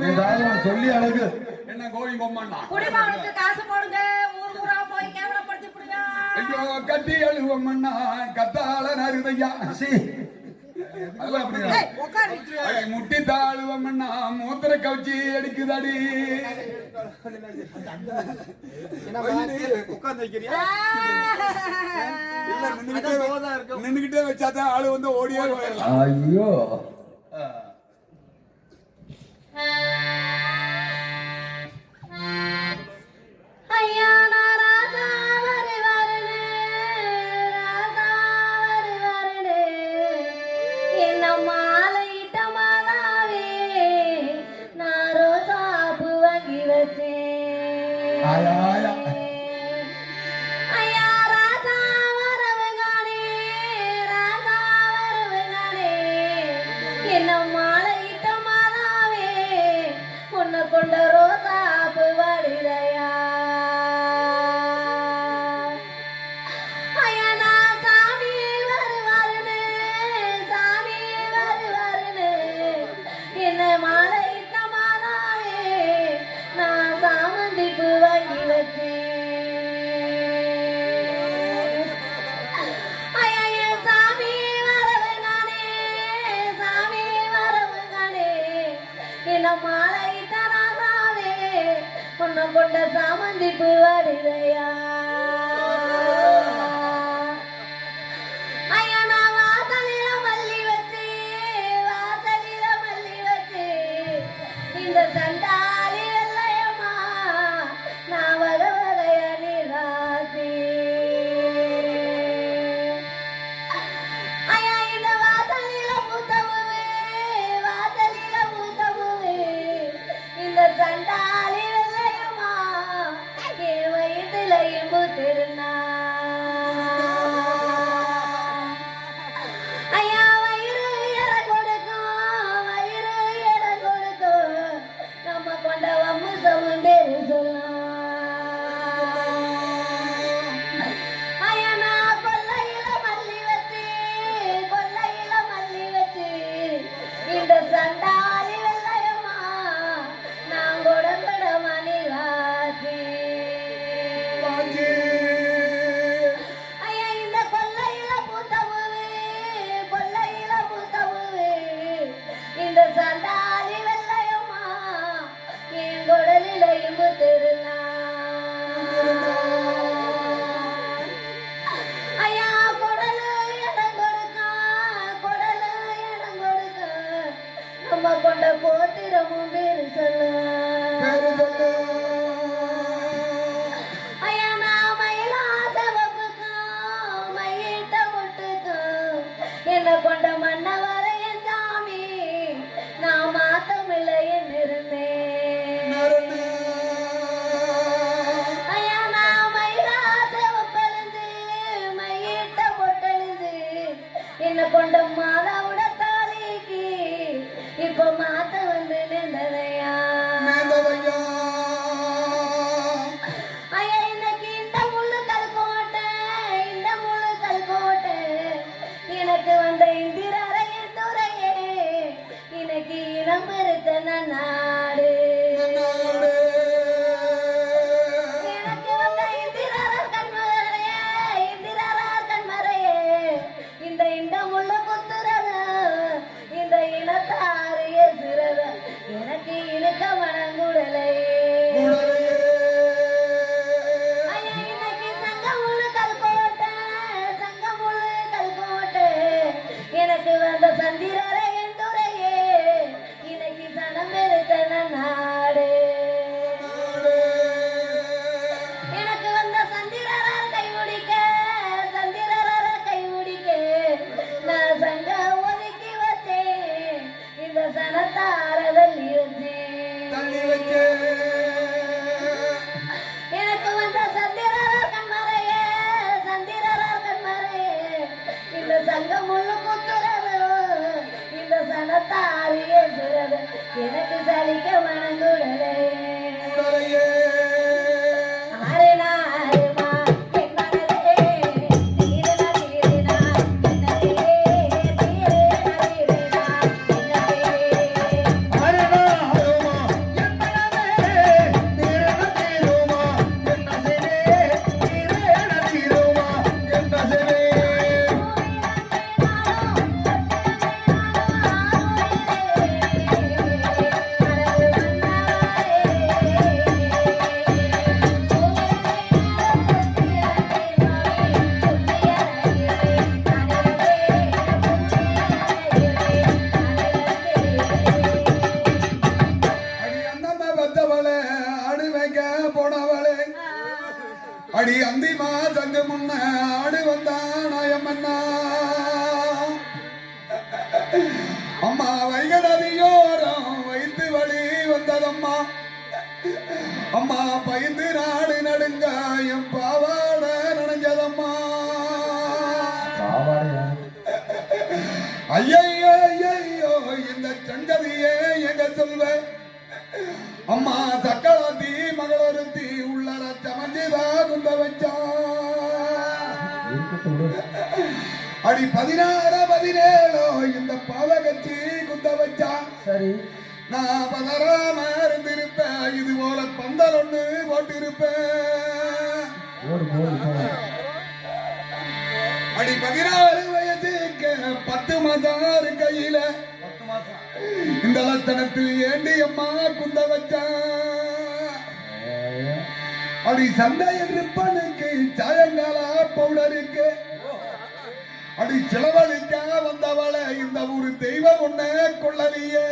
முடியாது. சொல்லி அழகு என்ன கோவில் பொம்மண்ணா குடிமகனுக்கு காசு போடுங்க, ஊர் ஊரா போய் கேவலப்படுத்தி புடுங்க. ஐயோ கட்டி அழுவம்மண்ணா கத்தால நறுதையா முட்டி தாழுவம்மண்ணா மூத்திர கவுச்சி அடிக்குதாடி. நின்னுகிட்டே வச்சாதான் ஆளு வந்து ஓடியே போயிடலாம். ஐயோ கொண்ட ரோசாப்பு வடிதையா ஐயனா சாமி வருவாருன்னு என்ன மாலையிட்ட மாதாவே நான் சாமந்திப்பு வாங்கி வச்சேன். ஐயா சாமி வரவங்கானே என்ன மாலையிட்ட உன்னை கொண்ட சாமந்திப்பு வடிதையா ஐயா நான் வாசலில மல்லி வச்சு இந்த சண்டாளி வெள்ளையம்மா நான் வகை வகைய நிராசி. ஐயா இந்த வாசலில பூத்தவுவே இந்த சண்டாளி திருநா ஐயா வயிறு எட கொடுக்கும் நம்ம கொண்ட வம்சமும் பேரு சொல்லலாம். ஐயா நான் கொல்லையில மல்லி வச்சு இந்த சண்டாளி வெள்ளையம்மா நான் கொடங்கட மணிராசி. சண்டாளி வெள்ளையம்மா என் குடலிலையும் திருநா ஐயா குடலு இடம் கொடுக்க நம்ம கொண்ட போத்திரமும் பேரு சொல்லு. ஐயா நான் மயிலாசவப்புக்கும் மையிட்ட முட்டுக்கும் என்ன கொண்ட மன்னவர நான் மாத்தமில்ல இருந்தேன். ஐயா நான் மயிலாசவப்பழிஞ்சு மையிட்ட பொட்டழிஞ்சு என்ன கொண்ட மாதாவோட தாலிக்கு இப்ப மாத்த வந்து நின்றதையா. ஐயா இன்னைக்கு இந்த முள்ளு கல்கோட்டை எனக்கு வந்த இந்திராரையின் துறையே இன்னைக்கு இனம் பெருத்த நாடு. எனக்கு வந்த இந்திரார் கண்மறையே இந்த முள்ள குத்துறது இந்த இனத்தாறு எசுறது எனக்கு இருக்க மனங்குடலை. இன்னைக்கு சங்கமுள்ளு கல்கோட்டை எனக்கு வந்த சந்திரரை நாடு. எனக்கு வந்த சந்திரரார் கைமுடிக்க நான் சங்க ஒதுக்கி வச்சேன் இந்த சனத்தார தள்ளி வச்சேன். எனக்கு வந்த சந்திரரார் கண்மறையே இந்த சங்கம் முள்ளு குத்துறது இந்த சனத்தாரியே சுரது எனக்கு சலிக்க மனங்குடலே. அம்மா பயந்து நாடு நடுங்க என் பாவாட நனைஞ்சதம்மா. ஐயையோ ஐயையோ இந்த சங்கதியே எங்க சொல்வ. அம்மா சக்கராத்தி மகளொருத்தி உள்ளர சமஞ்சிதா குந்த வச்சா. அடி 16 17 இந்த பாவகச்சி குந்த வச்சா. சரி, நான் பதறாம இருந்திருப்பேன், இது போல பந்தல் ஒண்ணு போட்டிருப்பேன். அடி 14 வயதுக்கு 10 மாதம் கையில இந்த லட்சணத்தில் ஏண்டி அம்மா குந்த வச்சா. அடி சந்தையில் ரிப்பனுக்கு சாயங்கால பவுடருக்கு அடி செலவழிக்க வந்தவளை இந்த ஒரு தெய்வம் ஒண்ணு கொள்ளலியே.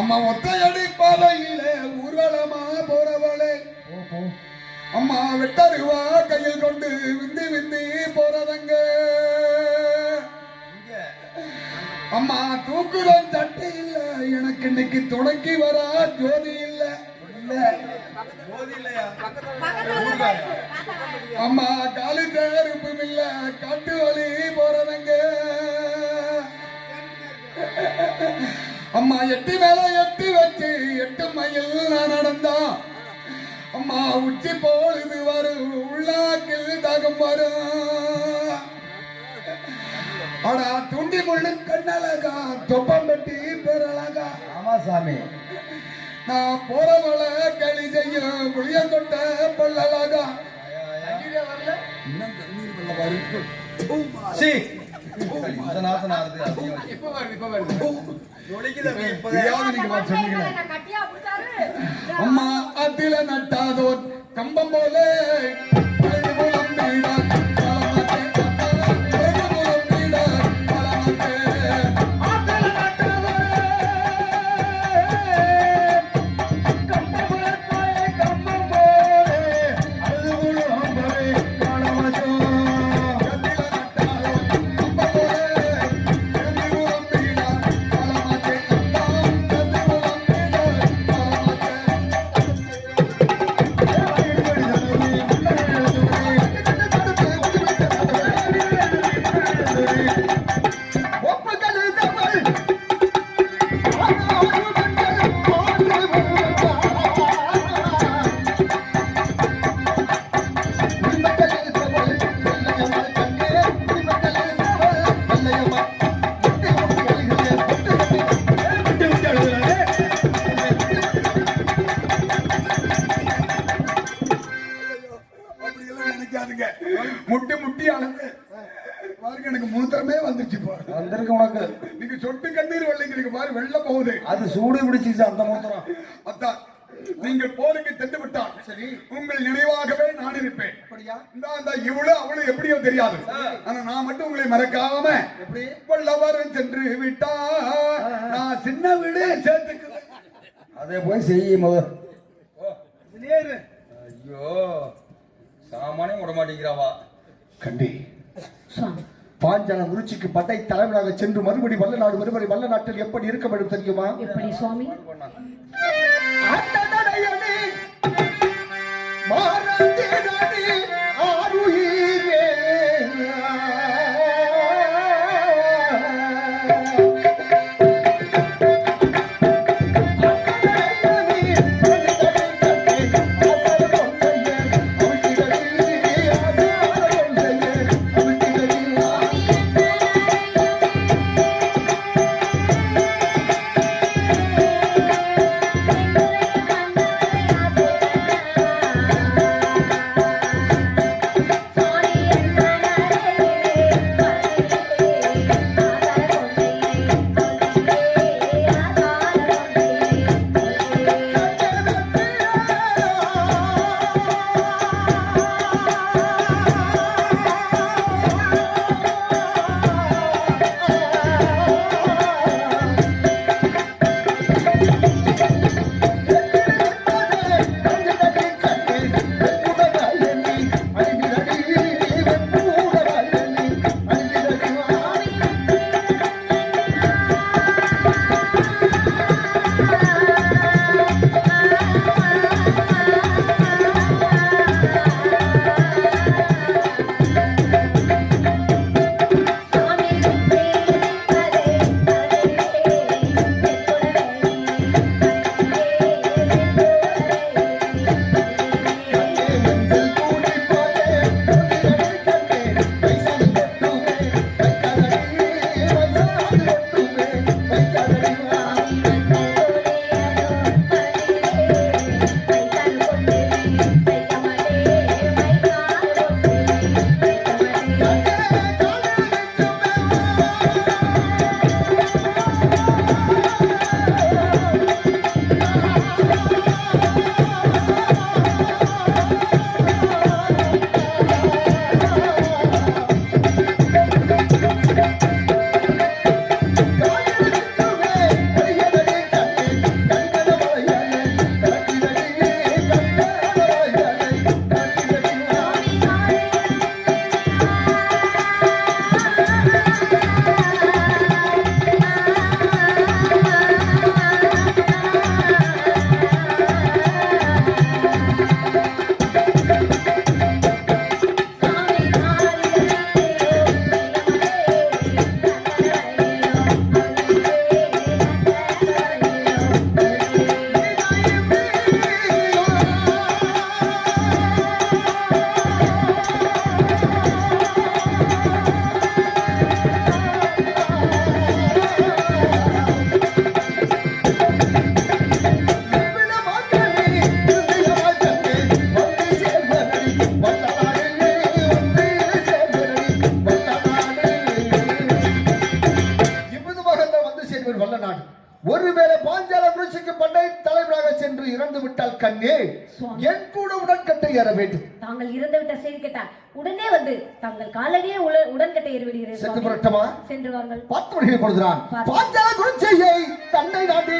அம்மா ஒத்தையடி பாதையில ஊர்வலமா போறவளே. அம்மா வெட்டருவா கையில் கொண்டு விந்தி விந்தி போறதங்க. அம்மா தூக்குதான் சட்டை இல்ல, எனக்கு இன்னைக்கு துணைக்கு வரா ஜோதி இல்ல. அம்மா காலி தேருப்பும் இல்ல, காட்டு வழி போறதங்க. அம்மா எட்டி மேல எட்டி வச்சு 8 மைல் நான் நடந்தா. அம்மா உச்சி பொழுது வரும், உள்ளாக்கில் தாகம் வரும். ஆனா துண்டி முள்ளு கண்ணழகா, தொப்பம் பெட்டி பேரழகா. ஆமா சாமி, நான் போறவள களி செய்யும் புளியங்கொட்ட பல்லழகா. இன்னும் தண்ணீர் வெள்ள பாரு. அம்மா அதில நட்டாதோர் கம்பம் போல முட்டி முட்டி அளவு பாருங்க, எனக்கு மூத்திரமே வந்துச்சு. வந்திருக்கு உனக்கு. நீங்க சொட்டு கண்ணீர் வெள்ளைங்க பாரு, வெள்ள போகுது. அது சூடு பிடிச்சிச்சு அந்த மூத்திரம். அதான் நீங்கள் போருக்கு சென்று விட்டால் சரி, உங்கள் நினைவாகவே நான் இருப்பேன். இந்த இவ்வளவு அவளும் எப்படியோ தெரியாது, ஆனா நான் மட்டும் உங்களை மறக்காம எப்படி வல்லவர் சென்று விட்டா நான் சின்ன வீடு சேர்த்துக்குவேன். அதே போய் செய்ய முதல். ஐயோ, சாமானியம் விட மாட்டேங்கிறாவா. கண்டி பாஞ்சால முருச்சிக்கு பட்டை தலைவராக சென்று மறுபடி வல்லநாடு மறுபடி வல்ல நாட்டில் எப்படி இருக்க வேண்டும் தெரியுமா? எப்படி சுவாமி? நாடு. ஒருவேளை பாஞ்சால விருட்சிக்கு பட்டை தலைவராக சென்று இறந்து விட்டால் கண்ணே சுவாமி. என் கூட உடன்கட்டை ஏற வேண்டும். தாங்கள் இறந்து விட்ட செய்தி கேட்டால் உடனே வந்து தங்கள் காலடியே உடன்கட்டை ஏறி விடுகிறேன் சென்று சுவாமி. புரட்டமா சென்று வாங்கள். 10 மணிக்கு கொடுக்கிறான். பார்த்து. பாஞ்சால விருட்சியை தன்னை நாட்டி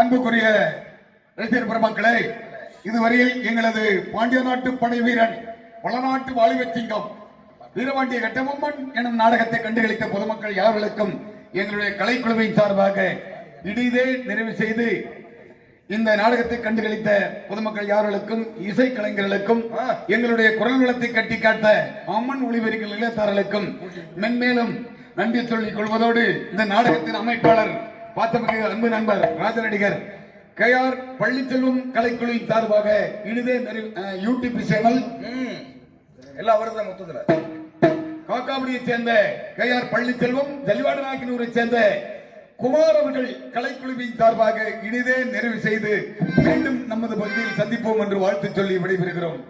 அன்புக்குரிய ரசிகர் பெருமக்களே, இதுவரையில் எங்களது பாண்டிய நாட்டு படை வீரன் வளநாட்டு வாலிப சிங்கம் வீரபாண்டிய கட்டபொம்மன் எனும் நாடகத்தை கண்டுகளித்த பொதுமக்கள் யாவர்களுக்கும் எங்களுடைய கலைக்குழுவின் சார்பாக இனிதே நிறைவு செய்து இந்த நாடகத்தை கண்டுகளித்த பொதுமக்கள் யாவர்களுக்கும் இசை கலைஞர்களுக்கும் எங்களுடைய குரல் வளத்தை கட்டி காட்ட அம்மன் ஒளிபெருக்கில் இளையத்தார்களுக்கும் மென்மேலும் நன்றி சொல்லிக் கொள்வதோடு இந்த நாடகத்தின் அமைப்பாளர் பாத்தமிகு அன்பு நண்பர் ராஜநடிகர் KR பள்ளிச்செல்வம் கலைக்குழுவின் சார்பாக இனிதே யூடியூப் சேனல் எல்லாம் வருது மொத்தத்துல காக்காபடியை சேர்ந்த KR பள்ளிச்செல்வம் ஜல்லிவாடு நாயக்கனூரை சேர்ந்த குமார் அவர்கள் கலைக்குழுவின் சார்பாக இனிதே நிறைவு செய்து மீண்டும் நமது பகுதியில் சந்திப்போம் என்று வாழ்த்து சொல்லி விடைபெறுகிறோம்.